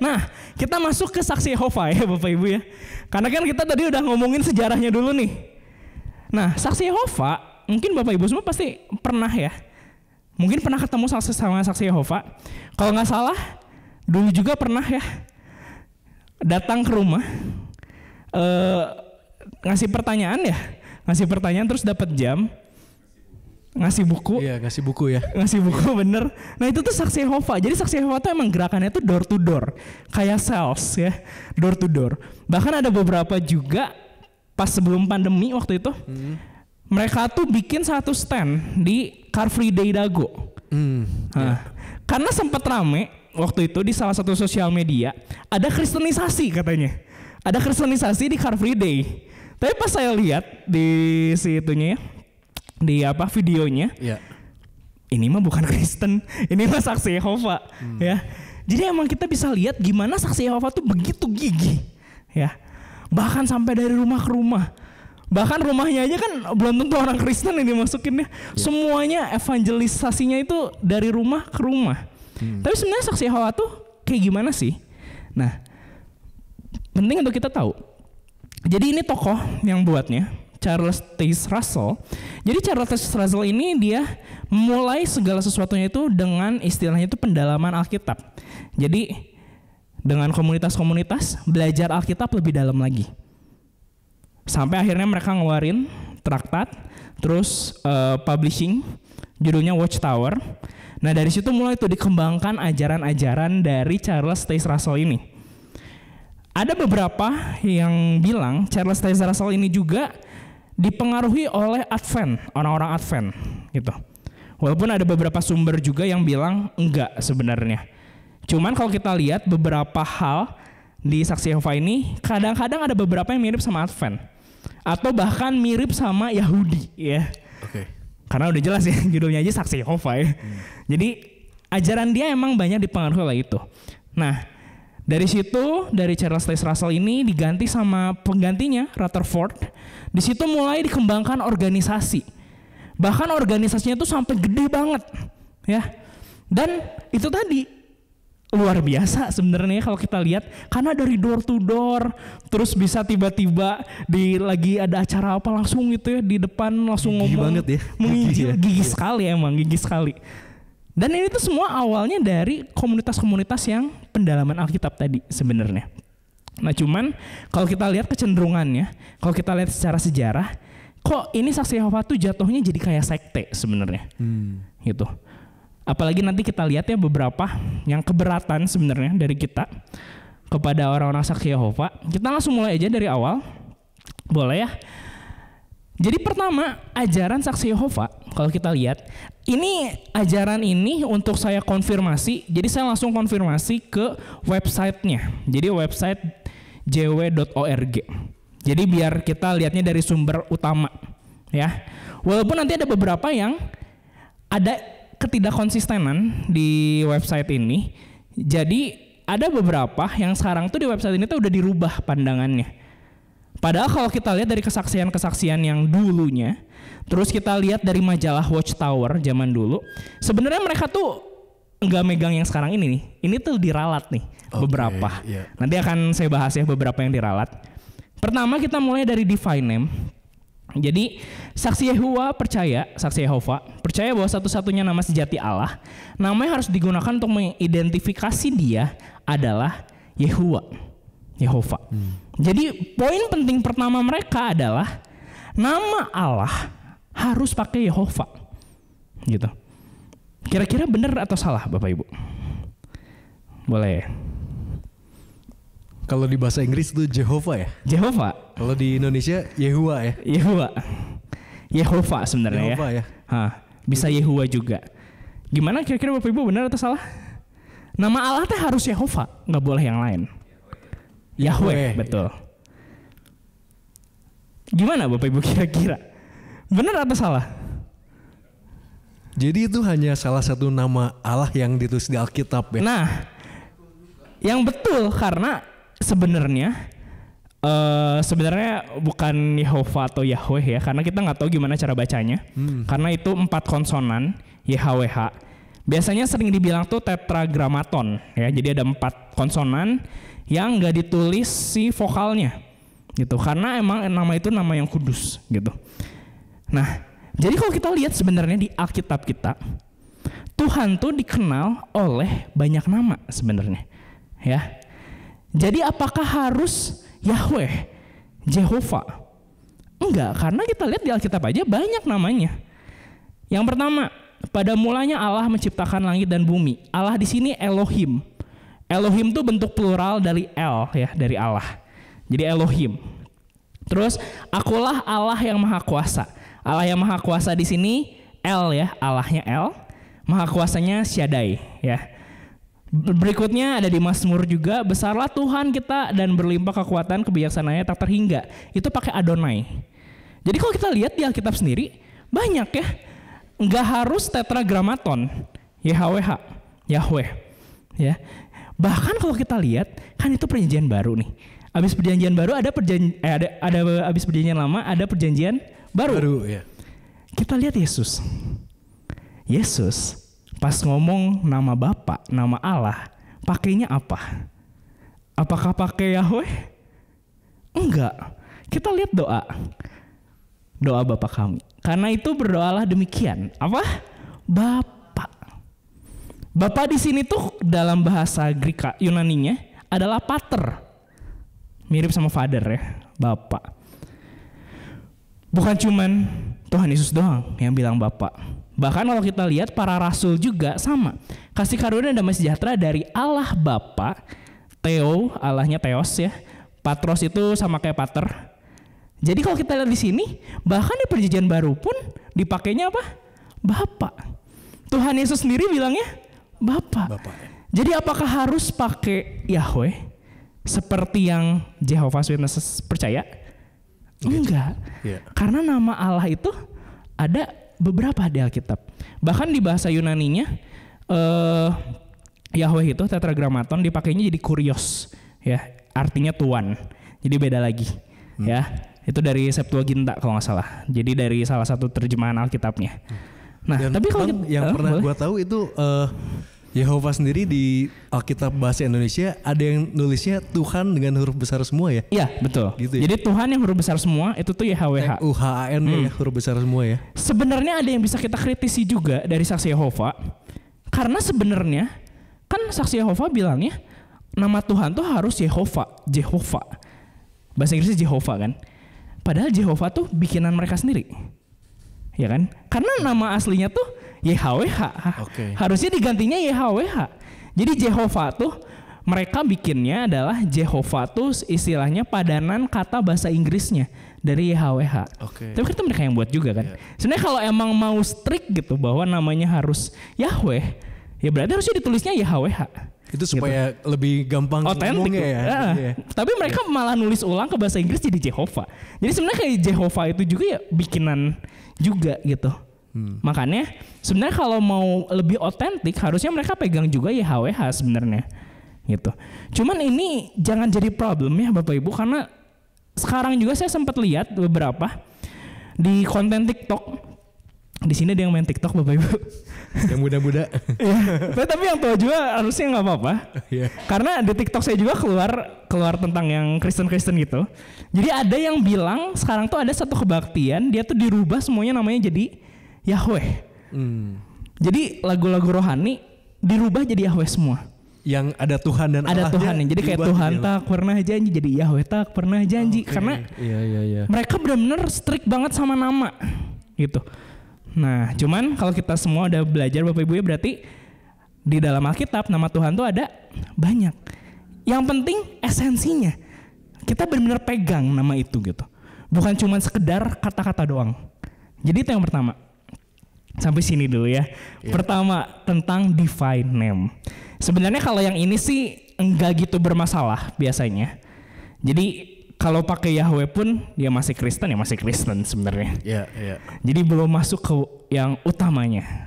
Nah, kita masuk ke saksi Yehova ya Bapak Ibu ya. Karena kan kita tadi udah ngomongin sejarahnya dulu nih. Nah, saksi Yehova, mungkin Bapak Ibu semua pasti pernah ya. Mungkin pernah ketemu sama saksi Yehova. Kalau nggak salah, dulu juga pernah ya datang ke rumah, ngasih pertanyaan terus dapat jam. Ngasih buku. Iya, ngasih buku ya. Ngasih buku bener. Nah itu tuh saksi Yehova. Jadi saksi Yehova tuh emang gerakannya tuh door to door. Kayak sales ya. Door to door. Bahkan ada beberapa juga pas sebelum pandemi waktu itu. Mereka tuh bikin satu stand di Car Free Day Dago. Karena sempat rame waktu itu di salah satu sosial media. Ada kristenisasi katanya. Ada kristenisasi di Car Free Day. Tapi pas saya lihat di situnya ya. Di videonya, ini mah bukan Kristen, ini mah saksi Yehova, ya. Jadi emang kita bisa lihat gimana saksi Yehova tuh begitu gigih, ya. Bahkan sampai dari rumah ke rumah, bahkan rumahnya aja kan belum tentu orang Kristen ini masukinnya. Semuanya evangelisasinya itu dari rumah ke rumah. Tapi sebenarnya saksi Yehova tuh kayak gimana sih? Nah, penting untuk kita tahu. Jadi ini tokoh yang buatnya. Charles Taze Russell. Jadi Charles Taze Russell ini dia mulai segala sesuatunya itu dengan istilahnya itu pendalaman Alkitab. Jadi dengan komunitas-komunitas belajar Alkitab lebih dalam lagi. Sampai akhirnya mereka ngeluarin traktat, terus publishing, judulnya Watchtower. Nah dari situ mulai tuh dikembangkan ajaran-ajaran dari Charles Taze Russell ini. Ada beberapa yang bilang Charles Taze Russell ini juga dipengaruhi oleh Advent, orang-orang Advent gitu. Walaupun ada beberapa sumber juga yang bilang enggak sebenarnya. Cuman kalau kita lihat beberapa hal di saksi Yehova ini, kadang-kadang ada beberapa yang mirip sama Advent. Atau bahkan mirip sama Yahudi ya. Oke. Karena udah jelas ya judulnya aja saksi Yehova ya. Jadi ajaran dia emang banyak dipengaruhi oleh itu. Nah, dari situ, dari Charles Taze Russell ini diganti sama penggantinya, Rutherford. Di situ mulai dikembangkan organisasi. Bahkan organisasinya itu sampai gede banget, ya. Dan itu tadi luar biasa sebenarnya kalau kita lihat, karena dari door to door, terus bisa tiba-tiba lagi ada acara apa langsung gitu ya di depan langsung gigi ngomong. Banget ya. Menginjil, gigi sekali emang, gigi sekali. Dan ini tuh semua awalnya dari komunitas-komunitas yang pendalaman Alkitab tadi sebenarnya. Nah cuman kalau kita lihat kecenderungannya, kalau kita lihat secara sejarah, kok ini saksi Yehova tuh jatuhnya jadi kayak sekte sebenarnya, gitu. Apalagi nanti kita lihat ya beberapa yang keberatan sebenarnya dari kita kepada orang-orang saksi Yehova. Kita langsung mulai aja dari awal, boleh ya? Jadi pertama, ajaran saksi Yehova, kalau kita lihat, ini ajaran ini untuk saya konfirmasi, jadi saya langsung konfirmasi ke websitenya. Jadi website jw.org. Jadi biar kita lihatnya dari sumber utama, ya. Walaupun nanti ada beberapa yang ada ketidakkonsistenan di website ini, jadi ada beberapa yang sekarang tuh di website ini tuh udah dirubah pandangannya. Padahal kalau kita lihat dari kesaksian-kesaksian yang dulunya, terus kita lihat dari majalah Watchtower zaman dulu, sebenarnya mereka tuh nggak megang yang sekarang ini nih. Ini tuh diralat nih beberapa. Yeah. Nanti akan saya bahas ya beberapa yang diralat. Pertama kita mulai dari divine name. Jadi saksi Yehova percaya bahwa satu-satunya nama sejati Allah, namanya harus digunakan untuk mengidentifikasi dia adalah Yehova. Jadi poin penting pertama mereka adalah nama Allah harus pakai Yehova, gitu. Kira-kira benar atau salah, Bapak Ibu? Boleh. Kalau di bahasa Inggris itu Jehovah ya? Jehovah. Kalau di Indonesia Yehuwa ya? Yehova sebenarnya ya. Bisa Yehuwa juga. Gimana kira-kira Bapak Ibu benar atau salah? Nama Allah teh harus Yehova, nggak boleh yang lain. Yahweh, betul. Gimana Bapak Ibu kira-kira? Benar atau salah? Jadi itu hanya salah satu nama Allah yang ditulis di Alkitab ya? Nah, yang betul karena sebenarnya bukan Yehova atau Yahweh ya, karena kita nggak tahu gimana cara bacanya. Karena itu 4 konsonan, YHWH. Biasanya sering dibilang tuh tetragrammaton ya. Jadi ada 4 konsonan yang nggak ditulis si vokalnya gitu. Karena emang nama itu nama yang kudus gitu. Nah, jadi kalau kita lihat sebenarnya di Alkitab kita, Tuhan tuh dikenal oleh banyak nama sebenarnya ya. Jadi apakah harus Yahweh, Jehovah? Enggak, karena kita lihat di Alkitab aja banyak namanya. Yang pertama, pada mulanya Allah menciptakan langit dan bumi. Allah di sini Elohim. Elohim itu bentuk plural dari El ya, dari Allah. Jadi Elohim. Terus, akulah Allah yang maha kuasa. Allah yang maha kuasa di sini El ya, Allahnya El. Maha kuasanya Shaddai ya. Berikutnya ada di Mazmur juga, besarlah Tuhan kita dan berlimpah kekuatan kebijaksanaannya tak terhingga. Itu pakai Adonai. Jadi kalau kita lihat di Alkitab sendiri banyak ya. Nggak harus tetragrammaton, YHWH, Yahweh ya. Bahkan kalau kita lihat kan itu perjanjian baru nih. Abis perjanjian baru ada abis perjanjian lama ada perjanjian baru ya. Kita lihat Yesus pas ngomong nama Bapa, nama Allah, pakainya apa? Apakah pakai Yahweh? Enggak. Kita lihat doa Bapa kami. Karena itu berdoalah demikian. Apa? Bapa. Bapa di sini tuh dalam bahasa Greek Yunaninya adalah pater. Mirip sama father ya, Bapa. Bukan cuman Tuhan Yesus doang yang bilang Bapa. Bahkan kalau kita lihat para rasul juga sama. Kasih karunia dan damai sejahtera dari Allah Bapa, Theo, Allahnya Theos ya. Patros itu sama kayak pater. Jadi kalau kita lihat di sini, bahkan di perjanjian baru pun dipakainya apa? Bapa. Tuhan Yesus sendiri bilangnya Bapa. Jadi apakah harus pakai Yahweh seperti yang Jehovah's Witnesses percaya? Enggak. Karena nama Allah itu ada beberapa di Alkitab. Bahkan di bahasa Yunaninya Yahweh itu tetragrammaton dipakainya jadi kurios ya, artinya tuan. Jadi beda lagi ya. Itu dari Septuaginta kalau nggak salah. Jadi dari salah satu terjemahan Alkitabnya. Nah, dan tapi kalau yang pernah gua tahu itu Yehova sendiri di Alkitab bahasa Indonesia ada yang nulisnya Tuhan dengan huruf besar semua ya? Iya betul. Gitu ya? Jadi Tuhan yang huruf besar semua itu tuh YHWH. UHAN ya, huruf besar semua ya. Sebenarnya ada yang bisa kita kritisi juga dari saksi Yehova. Karena sebenarnya kan saksi Yehova bilangnya nama Tuhan tuh harus Jehovah. Bahasa Inggrisnya Jehovah kan. Padahal Jehovah tuh bikinan mereka sendiri. Ya kan? Karena nama aslinya tuh YHWH. Harusnya digantinya YHWH. Jadi Jehovah tuh mereka bikinnya adalah Jehovah tuh istilahnya padanan kata bahasa Inggrisnya dari YHWH. Tapi kan itu mereka yang buat juga kan. Sebenarnya kalau emang mau strict gitu bahwa namanya harus Yahweh, ya berarti harusnya ditulisnya YHWH. Itu supaya gitu. Lebih gampang otentik ya. Tapi mereka malah nulis ulang ke bahasa Inggris jadi Jehovah. Jadi sebenarnya kayak Jehovah itu juga ya bikinan juga gitu. Makanya sebenarnya kalau mau lebih otentik harusnya mereka pegang juga YHWH sebenarnya gitu. Cuman ini jangan jadi problem ya Bapak Ibu, karena sekarang juga saya sempat lihat beberapa di konten TikTok. Di sini ada yang main TikTok Bapak Ibu. Yang muda-muda. Ya, tapi yang tua juga harusnya nggak apa-apa. Karena di TikTok saya juga keluar tentang yang Kristen gitu. Jadi ada yang bilang sekarang tuh ada satu kebaktian dia tuh dirubah semuanya namanya jadi Yahweh. Jadi lagu-lagu rohani dirubah jadi Yahweh semua. Yang ada Tuhan dan Allah. Ada Tuhan. Jadi kayak Tuhan tak pernah janji jadi Yahweh tak pernah janji. Karena mereka benar-benar strict banget sama nama gitu. Nah, cuman kalau kita semua udah belajar Bapak Ibu ya, berarti di dalam Alkitab nama Tuhan tuh ada banyak. Yang penting esensinya. Kita benar-benar pegang nama itu gitu. Bukan cuma sekedar kata-kata doang. Jadi itu yang pertama. Sampai sini dulu ya. Pertama tentang divine name. Sebenarnya kalau yang ini sih enggak gitu bermasalah biasanya. Jadi kalau pakai Yahweh pun dia masih Kristen sebenarnya. Jadi belum masuk ke yang utamanya.